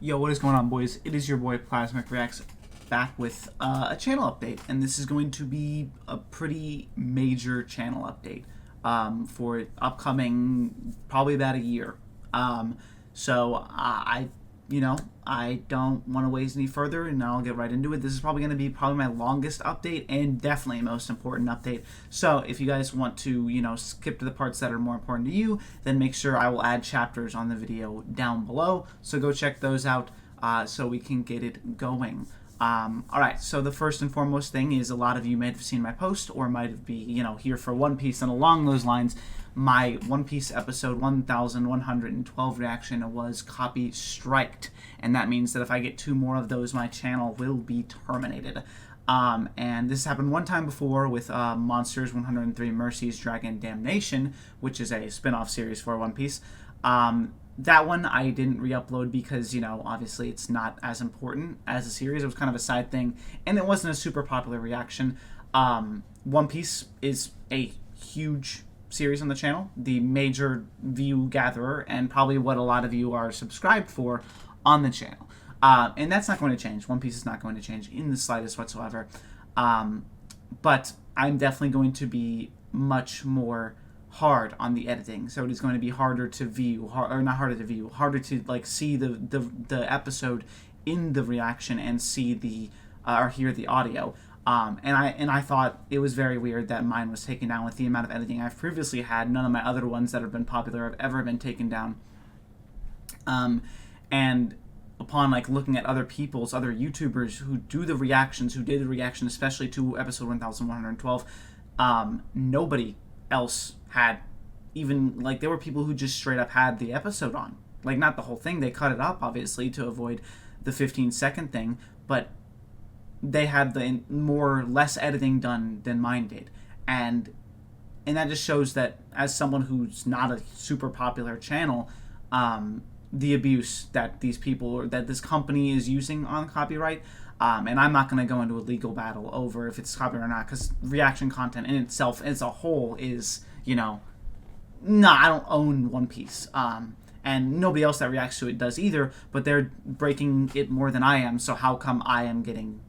Yo, what is going on, boys? It is your boy Plasmaric Reacts back with a channel update, and this is going to be a pretty major channel update for upcoming probably about a year. So I don't want to waste any further, and I'll get right into it. This is probably going to be my longest update and definitely most important update. So if you guys want to, skip to the parts that are more important to you, then make sure I will add chapters on the video down below. So go check those out so we can get it going. Alright, so the first and foremost thing is a lot of you might have seen my post or might be, here for One Piece, and along those lines, my One Piece episode 1112 reaction was copy striked, and that means that if I get 2 more of those, my channel will be terminated. And this happened one time before with Monsters 103 Mercies Dragon Damnation, which is a spin-off series for One Piece. That one I didn't re-upload because, obviously it's not as important as a series. It was kind of a side thing, and it wasn't a super popular reaction. One Piece is a huge series on the channel, the major view gatherer, and probably what a lot of you are subscribed for on the channel. And that's not going to change. One Piece is not going to change in the slightest whatsoever. But I'm definitely going to be much more hard on the editing, so it is going to be harder to view, or not harder to view, harder to see the episode in the reaction and see the or hear the audio. And I thought it was very weird that mine was taken down with the amount of editing I've previously had. None of my other ones that have been popular have ever been taken down. And upon looking at other YouTubers who do the reactions, who did the reaction especially to episode 1112, nobody else had even, there were people who just straight up had the episode on. Not the whole thing, they cut it up obviously to avoid the 15-second thing, but they had the less editing done than mine did. And that just shows that, as someone who's not a super popular channel, the abuse that these people, or that this company is using on copyright, and I'm not going to go into a legal battle over if it's copyright or not, because reaction content in itself as a whole is, no, I don't own One Piece, and nobody else that reacts to it does either, but they're breaking it more than I am, so how come I am getting,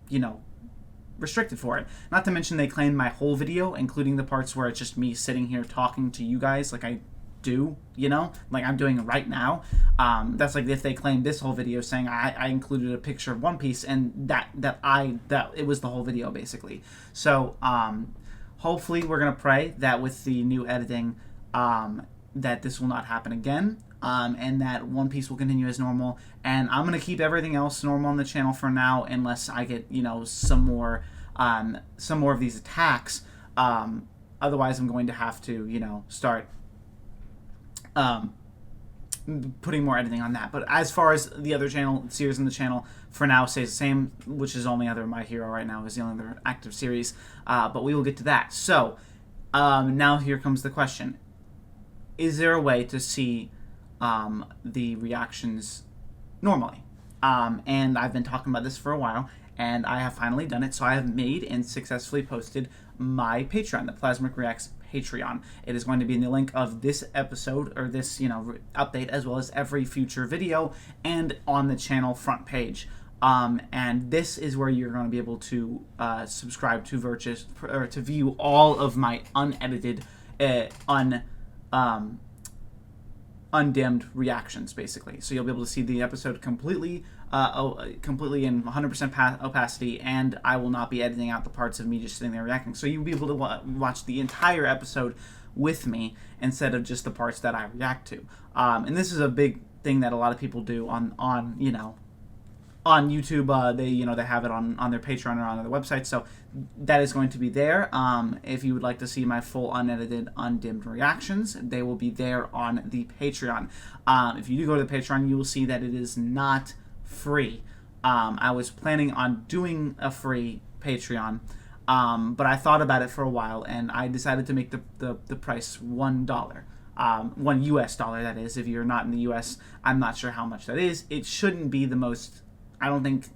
restricted for it? Not to mention they claimed my whole video, including the parts where it's just me sitting here talking to you guys like I do, like I'm doing it right now. That's like if they claimed this whole video, saying I included a picture of One Piece, and that it was the whole video basically. So hopefully we're gonna pray that with the new editing that this will not happen again, and that One Piece will continue as normal, and I'm gonna keep everything else normal on the channel for now, unless I get some more of these attacks. Otherwise I'm going to have to start putting more editing on that. But as far as the other series in the channel, for now stays the same, which is only other My Hero right now is the only other active series, but we will get to that. So now here comes the question: is there a way to see the reactions normally? And I've been talking about this for a while, and I have finally done it. So I have made and successfully posted my Patreon, the Plasmaric Reacts Patreon. It is going to be in the link of this episode, or this update, as well as every future video, and on the channel front page. And this is where you're going to be able to subscribe to to view all of my unedited, undimmed reactions, basically. So you'll be able to see the episode completely in 100% opacity, and I will not be editing out the parts of me just sitting there reacting. So you'll be able to watch the entire episode with me instead of just the parts that I react to. And this is a big thing that a lot of people do on YouTube. They have it on their Patreon or on their website. So that is going to be there. If you would like to see my full unedited, undimmed reactions, they will be there on the Patreon. If you do go to the Patreon, you will see that it is not free. I was planning on doing a free Patreon, but I thought about it for a while, and I decided to make the price $1. $1 US, that is. If you're not in the US, I'm not sure how much that is. It shouldn't be the most, I don't think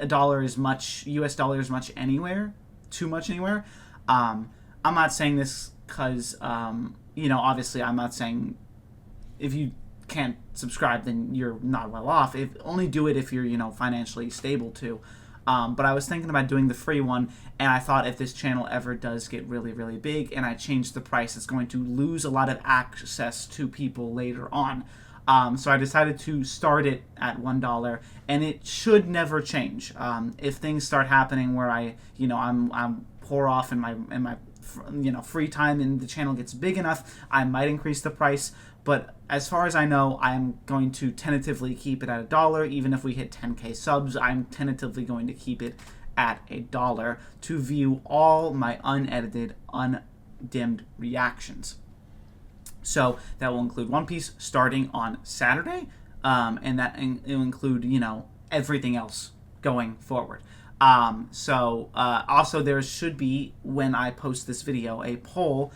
$1 is much, US dollar is much anywhere, too much anywhere. I'm not saying this because, obviously I'm not saying if you can't subscribe, then you're not well off. Only do it if you're financially stable too. But I was thinking about doing the free one, and I thought if this channel ever does get really, really big and I change the price, it's going to lose a lot of access to people later on. So I decided to start it at $1, and it should never change. If things start happening where I'm poor off in my free time and the channel gets big enough, I might increase the price. But as far as I know, I'm going to tentatively keep it at $1. Even if we hit 10K subs, I'm tentatively going to keep it at $1 to view all my unedited, undimmed reactions. So that will include One Piece starting on Saturday, and that will include everything else going forward. Also there should be, when I post this video, a poll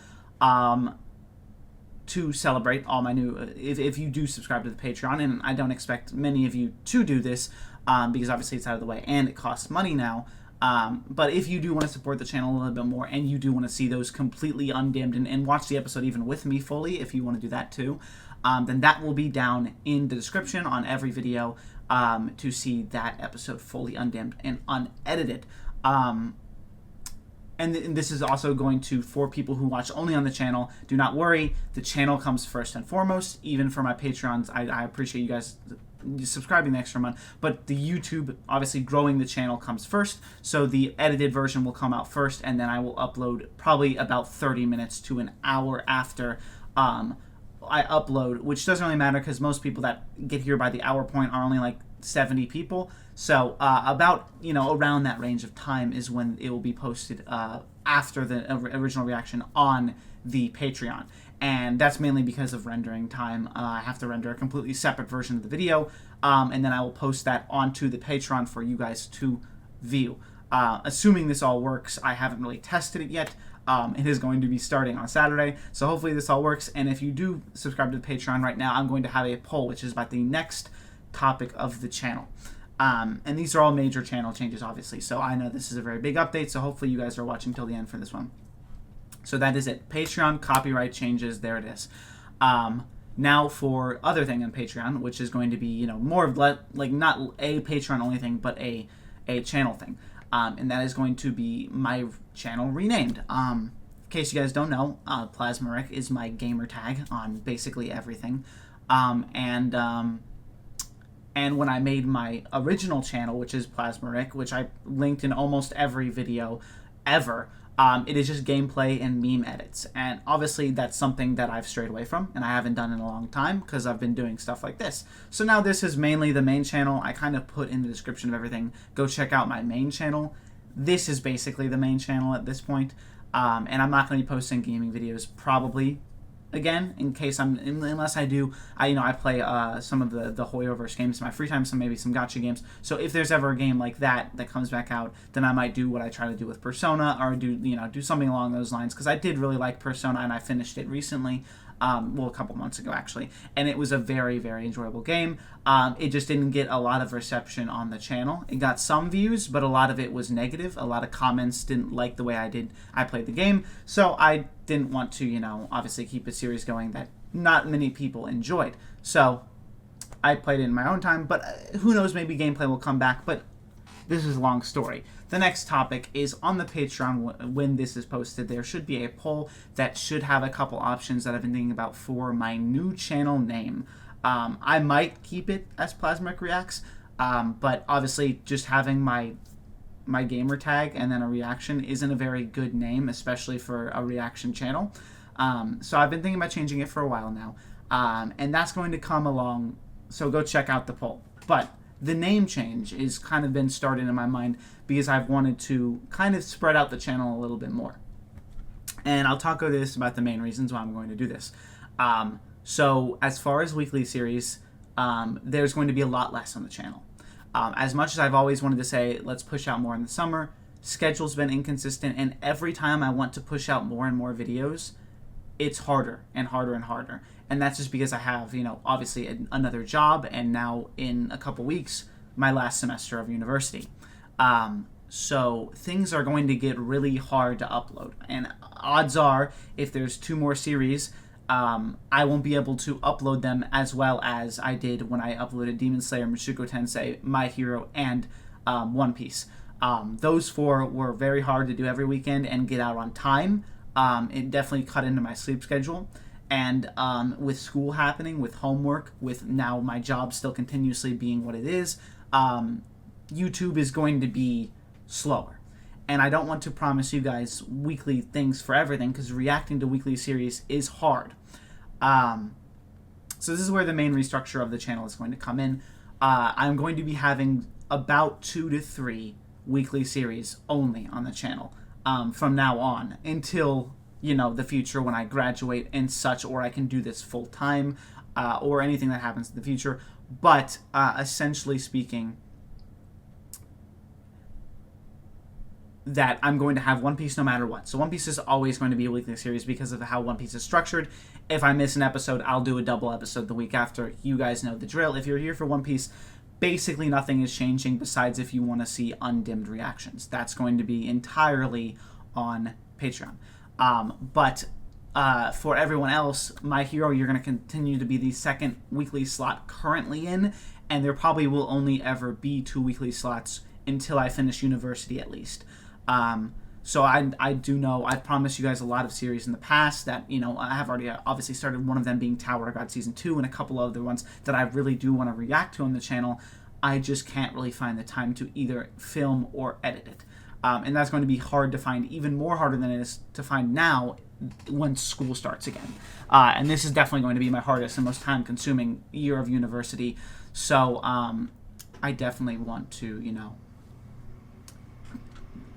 to celebrate all my new, if you do subscribe to the Patreon, and I don't expect many of you to do this, because obviously it's out of the way and it costs money now. But if you do want to support the channel a little bit more, and you do want to see those completely undimmed and watch the episode even with me fully, if you want to do that too, then that will be down in the description on every video, to see that episode fully undimmed and unedited. And this is also going to, for people who watch only on the channel, do not worry, the channel comes first and foremost. Even for my Patreons, I appreciate you guys subscribing the extra month, but the YouTube, obviously growing the channel, comes first, so the edited version will come out first, and then I will upload probably about 30 minutes to an hour after I upload, which doesn't really matter because most people that get here by the hour point are only like 70 people. So about around that range of time is when it will be posted after the original reaction on the Patreon. And that's mainly because of rendering time. I have to render a completely separate version of the video, and then I will post that onto the Patreon for you guys to view. Assuming this all works, I haven't really tested it yet. It is going to be starting on Saturday, so hopefully this all works. And if you do subscribe to the Patreon right now, I'm going to have a poll, which is about the next topic of the channel. And these are all major channel changes, obviously, so I know this is a very big update, so hopefully you guys are watching till the end for this one. So that is it. Patreon copyright changes, there it is. Now for other thing on Patreon, which is going to be, more of like not a Patreon only thing, but a channel thing. And that is going to be my channel renamed. In case you guys don't know, Plasmaric is my gamer tag on basically everything. And when I made my original channel, which is Plasmaric, which I linked in almost every video ever, it is just gameplay and meme edits. And obviously that's something that I've strayed away from, and I haven't done in a long time because I've been doing stuff like this. So now this is mainly the main channel. I kind of put in the description of everything, go check out my main channel. This is basically the main channel at this point. And I'm not going to be posting gaming videos probably again, in case unless I do, I play some of the Hoyoverse games in my free time, maybe some gacha games. So if there's ever a game like that comes back out, then I might do what I try to do with Persona, or do something along those lines, because I did really like Persona and I finished it recently. Well, a couple months ago actually, and it was a very, very enjoyable game. It just didn't get a lot of reception on the channel. It got some views, but a lot of it was negative. A lot of comments didn't like the way I played the game, so I didn't want to, obviously keep a series going that not many people enjoyed. So I played it in my own time, but who knows, maybe gameplay will come back, but this is a long story. The next topic is on the Patreon. When this is posted, there should be a poll that should have a couple options that I've been thinking about for my new channel name. I might keep it as Plasmaric Reacts, but obviously just having my gamer tag and then a reaction isn't a very good name, especially for a reaction channel. So I've been thinking about changing it for a while now, and that's going to come along, so go check out the poll. But the name change is kind of been started in my mind because I've wanted to kind of spread out the channel a little bit more. And I'll talk about the main reasons why I'm going to do this. So as far as weekly series, there's going to be a lot less on the channel. As much as I've always wanted to say, let's push out more in the summer, schedule's been inconsistent, and every time I want to push out more and more videos, it's harder and harder and harder. And that's just because I have, obviously another job, and now in a couple weeks, my last semester of university. So things are going to get really hard to upload. And odds are, if there's 2 more series, I won't be able to upload them as well as I did when I uploaded Demon Slayer, Mushoku Tensei, My Hero, and One Piece. Those 4 were very hard to do every weekend and get out on time. It definitely cut into my sleep schedule. And with school happening, with homework, with now my job still continuously being what it is, YouTube is going to be slower. And I don't want to promise you guys weekly things for everything, because reacting to weekly series is hard. So this is where the main restructure of the channel is going to come in. I'm going to be having about 2 to 3 weekly series only on the channel from now on until, the future when I graduate and such, or I can do this full time, or anything that happens in the future. But essentially speaking, that I'm going to have One Piece no matter what. So One Piece is always going to be a weekly series because of how One Piece is structured. If I miss an episode, I'll do a double episode the week after. You guys know the drill. If you're here for One Piece, basically nothing is changing besides if you want to see undimmed reactions. That's going to be entirely on Patreon. But for everyone else, My Hero, you're going to continue to be the second weekly slot currently in, and there probably will only ever be 2 weekly slots until I finish university at least. So I do know, I've promised you guys a lot of series in the past that, I have already obviously started, one of them being Tower of God Season 2, and a couple other ones that I really do want to react to on the channel. I just can't really find the time to either film or edit it. And that's going to be hard to find, even more harder than it is to find now when school starts again. And this is definitely going to be my hardest and most time-consuming year of university. So I definitely want to,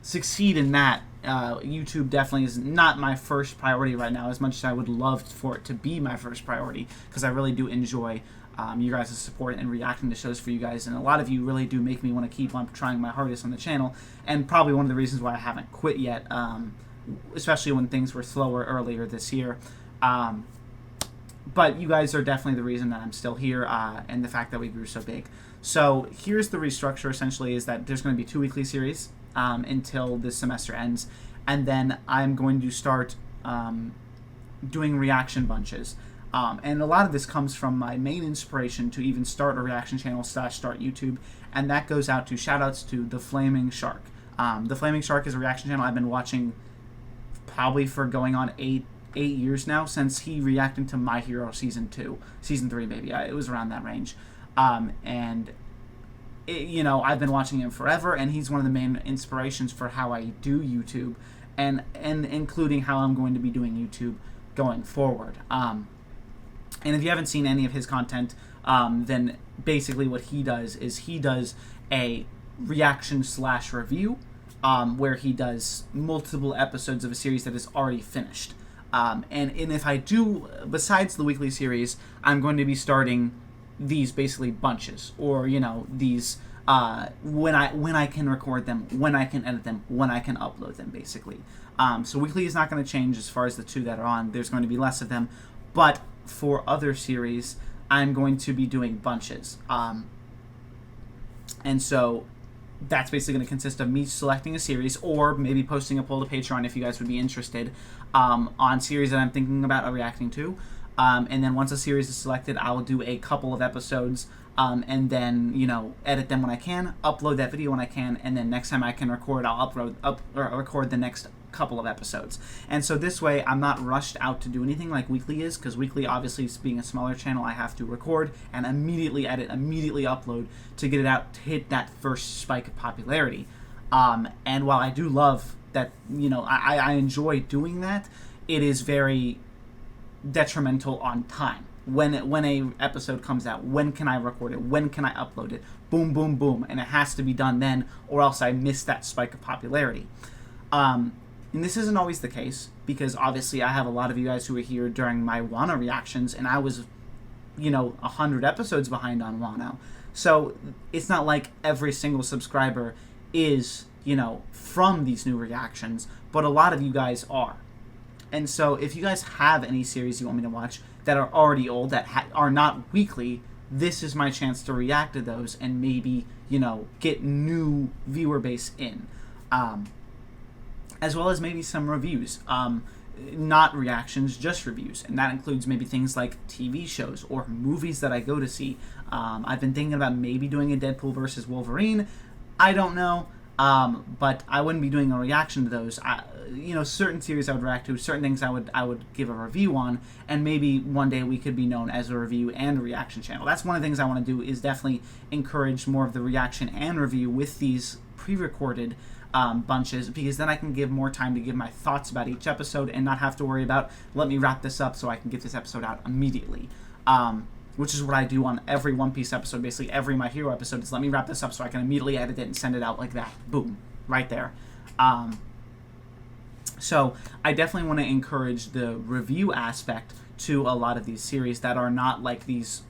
succeed in that. YouTube definitely is not my first priority right now, as much as I would love for it to be my first priority, because I really do enjoy you guys' support and reacting to shows for you guys, and a lot of you really do make me want to keep on trying my hardest on the channel, and probably one of the reasons why I haven't quit yet, especially when things were slower earlier this year. But you guys are definitely the reason that I'm still here, and the fact that we grew so big. So here's the restructure, essentially, is that there's going to be 2 weekly series until this semester ends, and then I'm going to start doing reaction bunches. And a lot of this comes from my main inspiration to even start a reaction channel / start YouTube, and that goes out to shoutouts to The Flaming Shark. The Flaming Shark is a reaction channel I've been watching probably for going on 8 years now, since he reacted to My Hero Season 3 maybe. It was around that range. And I've been watching him forever, and he's one of the main inspirations for how I do YouTube, and including how I'm going to be doing YouTube going forward. And if you haven't seen any of his content, then basically what he does is he does a reaction / review, where he does multiple episodes of a series that is already finished. And if I do, besides the weekly series, I'm going to be starting these basically bunches, or these when I can record them, when I can edit them, when I can upload them, basically. So weekly is not going to change as far as the 2 that are on. There's going to be less of them, but for other series, I'm going to be doing bunches. And so that's basically going to consist of me selecting a series, or maybe posting a poll to Patreon if you guys would be interested, on series that I'm thinking about reacting to. And then once a series is selected, I'll do a couple of episodes, and then, edit them when I can, upload that video when I can, and then next time I can record, I'll record the next couple of episodes. And so this way, I'm not rushed out to do anything like weekly is, because weekly, obviously, being a smaller channel, I have to record and immediately edit, immediately upload to get it out, to hit that first spike of popularity. And while I do love that, I enjoy doing that, it is very detrimental on time. When a episode comes out, when can I record it? When can I upload it? Boom, boom, boom. And it has to be done then, or else I miss that spike of popularity. And this isn't always the case, because obviously I have a lot of you guys who were here during my Wano reactions, and I was, 100 episodes behind on Wano. So it's not like every single subscriber is, from these new reactions, but a lot of you guys are. And so if you guys have any series you want me to watch that are already old, that are not weekly, this is my chance to react to those and maybe, get new viewer base in. As well as maybe some reviews. not reactions, just reviews, and that includes maybe things like TV shows or movies that I go to see. I've been thinking about maybe doing a Deadpool versus Wolverine. I don't know, but I wouldn't be doing a reaction to those. Certain series I would react to, certain things I would give a review on, and maybe one day we could be known as a review and a reaction channel. That's one of the things I want to do, is definitely encourage more of the reaction and review with these pre-recorded bunches, because then I can give more time to give my thoughts about each episode and not have to worry about, let me wrap this up so I can get this episode out immediately. Which is what I do on every One Piece episode. Basically, every My Hero episode is let me wrap this up so I can immediately edit it and send it out like that. Boom. Right there. So I definitely want to encourage the review aspect to a lot of these series that are not like these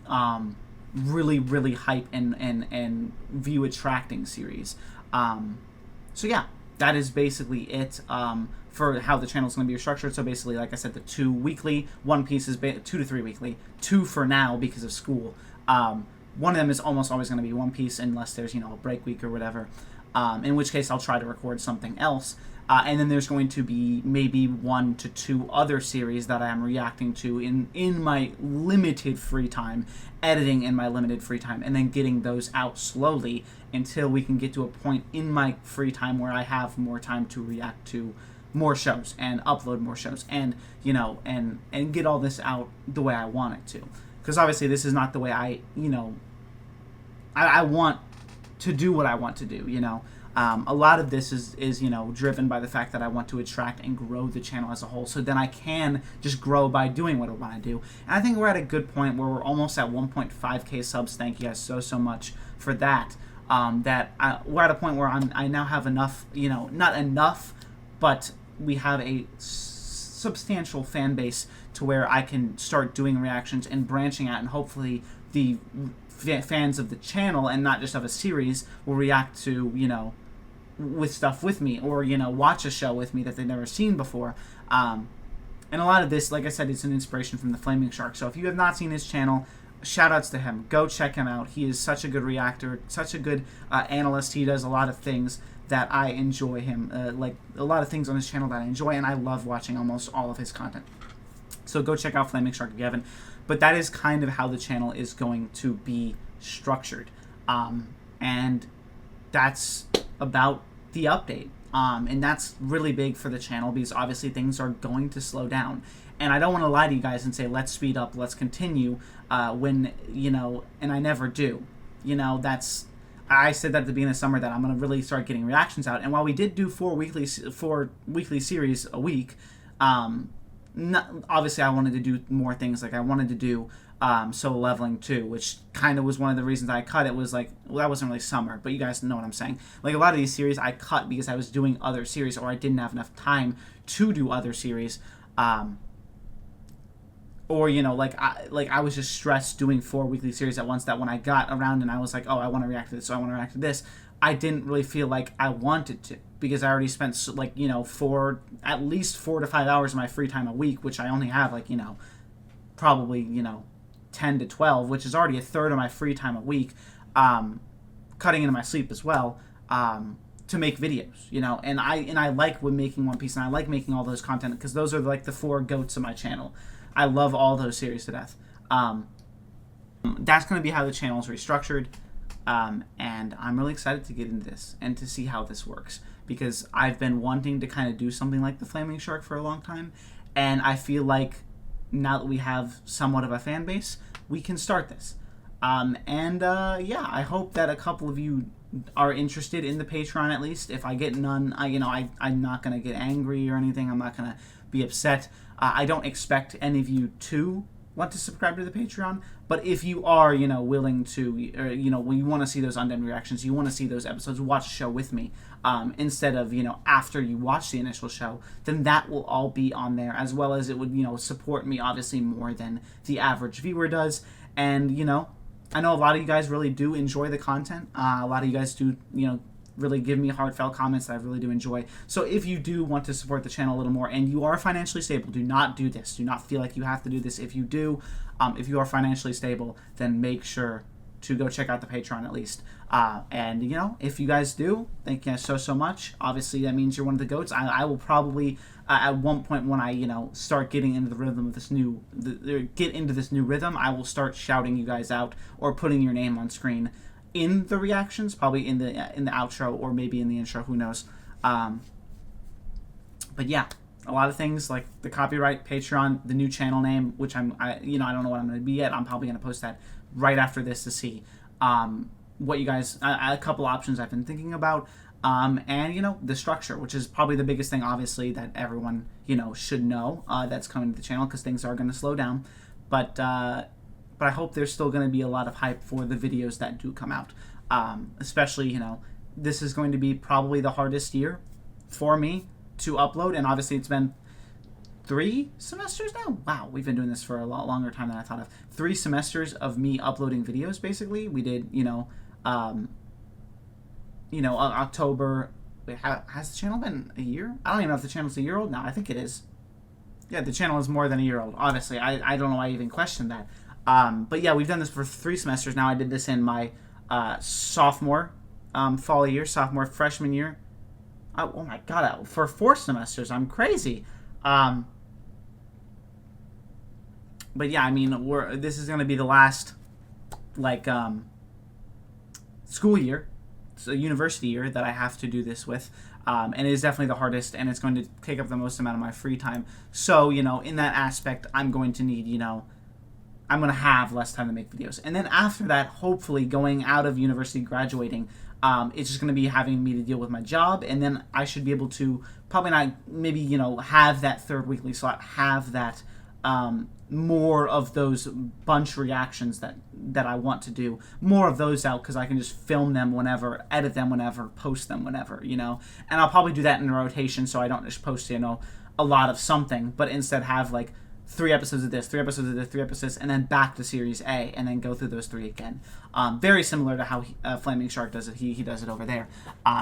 really, really hype and view-attracting series. So yeah, that is basically it for how the channel is going to be structured. So basically, like I said, the 2 weekly, One Piece is 2 to 3 weekly, 2 for now because of school. One of them is almost always going to be One Piece unless there's, a break week or whatever, in which case I'll try to record something else. And then there's going to be maybe 1 to 2 other series that I am reacting to in my limited free time, editing in my limited free time, and then getting those out slowly until we can get to a point in my free time where I have more time to react to more shows and upload more shows and, and get all this out the way I want it to. Because obviously this is not the way I want to do what I want to do, A lot of this is driven by the fact that I want to attract and grow the channel as a whole, so then I can just grow by doing what I want to do. And I think we're at a good point where we're almost at 1.5k subs. Thank you guys so much for that. We're at a point where I now have enough, not enough, but we have a substantial fan base to where I can start doing reactions and branching out, and hopefully the fans of the channel and not just of a series will react to, with stuff with me, or, watch a show with me that they've never seen before. And a lot of this, like I said, it's an inspiration from the Flaming Shark. So if you have not seen his channel, shoutouts to him. Go check him out. He is such a good reactor, such a good analyst. He does a lot of things that I enjoy him, like a lot of things on his channel that I enjoy, and I love watching almost all of his content. So go check out Flaming Shark Gavin. But that is kind of how the channel is going to be structured. And that's about the update. And that's really big for the channel because obviously things are going to slow down. And I don't want to lie to you guys and say, let's speed up, let's continue, when, and I never do. I said that at the beginning of summer that I'm going to really start getting reactions out. And while we did do 4 weekly series a week, obviously I wanted to do more things. Like I wanted to do Solo Leveling 2, which kind of was one of the reasons I cut it. Was like, well, that wasn't really summer, but you guys know what I'm saying. Like a lot of these series I cut because I was doing other series, or I didn't have enough time to do other series. Or, I was just stressed doing 4 weekly series at once, that when I got around and I was like, oh, I want to react to this, so I want to react to this, I didn't really feel like I wanted to, because I already spent, at least 4 to 5 hours of my free time a week, which I only have, probably, 10 to 12, which is already a third of my free time a week, cutting into my sleep as well, to make videos, and I like making One Piece, and I like making all those content, because those are like the 4 goats of my channel. I love all those series to death. That's going to be how the channel is restructured, and I'm really excited to get into this and to see how this works, because I've been wanting to kind of do something like the Flaming Shark for a long time, and I feel like now that we have somewhat of a fan base, we can start this. Yeah, I hope that a couple of you are interested in the Patreon at least. If I get none, I'm not going to get angry or anything. I'm not going to be upset. I don't expect any of you to want to subscribe to the Patreon, but if you are, willing to, or, when you want to see those undone reactions, you want to see those episodes, watch the show with me, instead of, after you watch the initial show, then that will all be on there, as well as it would, support me, obviously, more than the average viewer does. And, I know a lot of you guys really do enjoy the content. A lot of you guys do, really give me heartfelt comments that I really do enjoy. So if you do want to support the channel a little more and you are financially stable, do not do this. Do not feel like you have to do this. If you do, if you are financially stable, then make sure to go check out the Patreon at least. And, you know, if you guys do, thank you guys so much. Obviously, that means you're one of the GOATs. I will probably, at one point when I, you know, start getting into the rhythm of this new, get into this new rhythm, I will start shouting you guys out or putting your name on screen in the reactions, probably in the outro or maybe in the intro, who knows. But yeah, a lot of things like the copyright, Patreon, the new channel name, which I don't know what I'm going to be yet. I'm probably going to post that right after this to see what you guys, a couple options I've been thinking about, and, you know, the structure, which is probably the biggest thing, obviously, that everyone, you know, should know that's coming to the channel, because things are going to slow down. But I hope there's still going to be a lot of hype for the videos that do come out, especially, you know, this is going to be probably the hardest year for me to upload, and obviously it's been 3 semesters now. Wow, we've been doing this for a lot longer time than I thought of. 3 semesters of me uploading videos. Basically, we did, October. Wait, has the channel been a year? I don't even know if the channel's a year old now. I think it is. Yeah, the channel is more than a year old. Obviously, I don't know why I even questioned that. But yeah, we've done this for 3 semesters now. I did this in my sophomore fall year, sophomore freshman year. Oh my god, for 4 semesters. I'm crazy. But yeah, I mean, this is going to be the last, school year, so university year that I have to do this with. And it is definitely the hardest, and it's going to take up the most amount of my free time. So, you know, in that aspect, I'm going to need, I'm going to have less time to make videos. And then after that, hopefully going out of university, graduating, it's just going to be having me to deal with my job, and then I should be able to probably not, maybe, have that 3rd weekly slot, have that more of those bunch reactions that I want to do, more of those out, because I can just film them whenever, edit them whenever, post them whenever, and I'll probably do that in a rotation, so I don't just post, a lot of something, but instead have 3 episodes of this, 3 episodes of this, 3 episodes, and then back to Series A, and then go through those 3 again. Very similar to how Flaming Shark does it. He does it over there.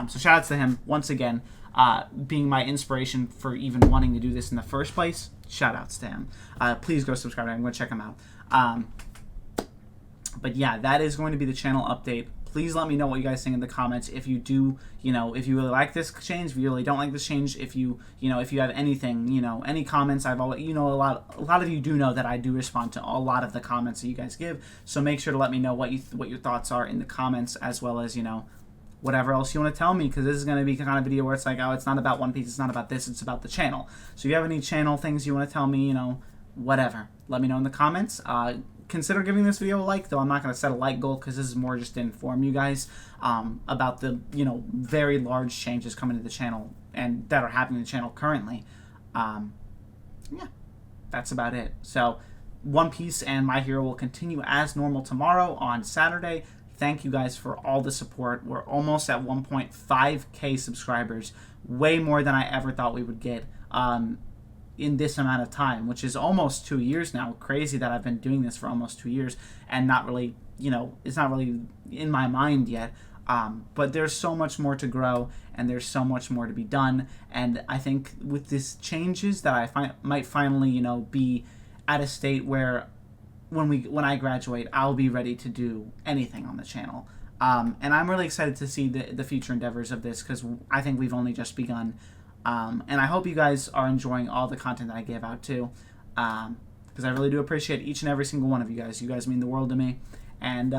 So shout outs to him once again, being my inspiration for even wanting to do this in the first place. Shout outs to him. Please go subscribe. I'm going to check him out. But yeah, that is going to be the channel update. Please let me know what you guys think in the comments. If you do, if you really like this change, if you really don't like this change, if you have anything, any comments, I've always, a lot of you do know that I do respond to a lot of the comments that you guys give. So make sure to let me know what your thoughts are in the comments, as well as, whatever else you want to tell me, because this is going to be the kind of video where it's like, oh, it's not about One Piece, it's not about this, it's about the channel. So if you have any channel things you want to tell me, whatever, let me know in the comments. Consider giving this video a like, though I'm not going to set a like goal, because this is more just to inform you guys about the, very large changes coming to the channel and that are happening to the channel currently. Yeah, that's about it. So One Piece and My Hero will continue as normal tomorrow on Saturday. Thank you guys for all the support. We're almost at 1.5K subscribers, way more than I ever thought we would get in this amount of time, which is almost 2 years now. Crazy that I've been doing this for almost 2 years and not really, it's not really in my mind yet. But there's so much more to grow, and there's so much more to be done. And I think with these changes that I might finally, be at a state where when I graduate, I'll be ready to do anything on the channel. And I'm really excited to see the future endeavors of this, because I think we've only just begun. And I hope you guys are enjoying all the content that I give out too, because I really do appreciate each and every single one of you guys. You guys mean the world to me, and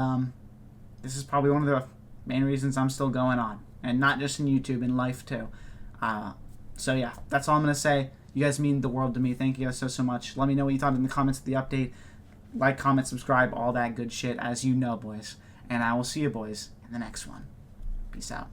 this is probably one of the main reasons I'm still going on, and not just in YouTube, in life too. So yeah, that's all I'm going to say. You guys mean the world to me. Thank you guys so much. Let me know what you thought in the comments of the update. Like, comment, subscribe, all that good shit, as you know, boys. And I will see you boys in the next one. Peace out.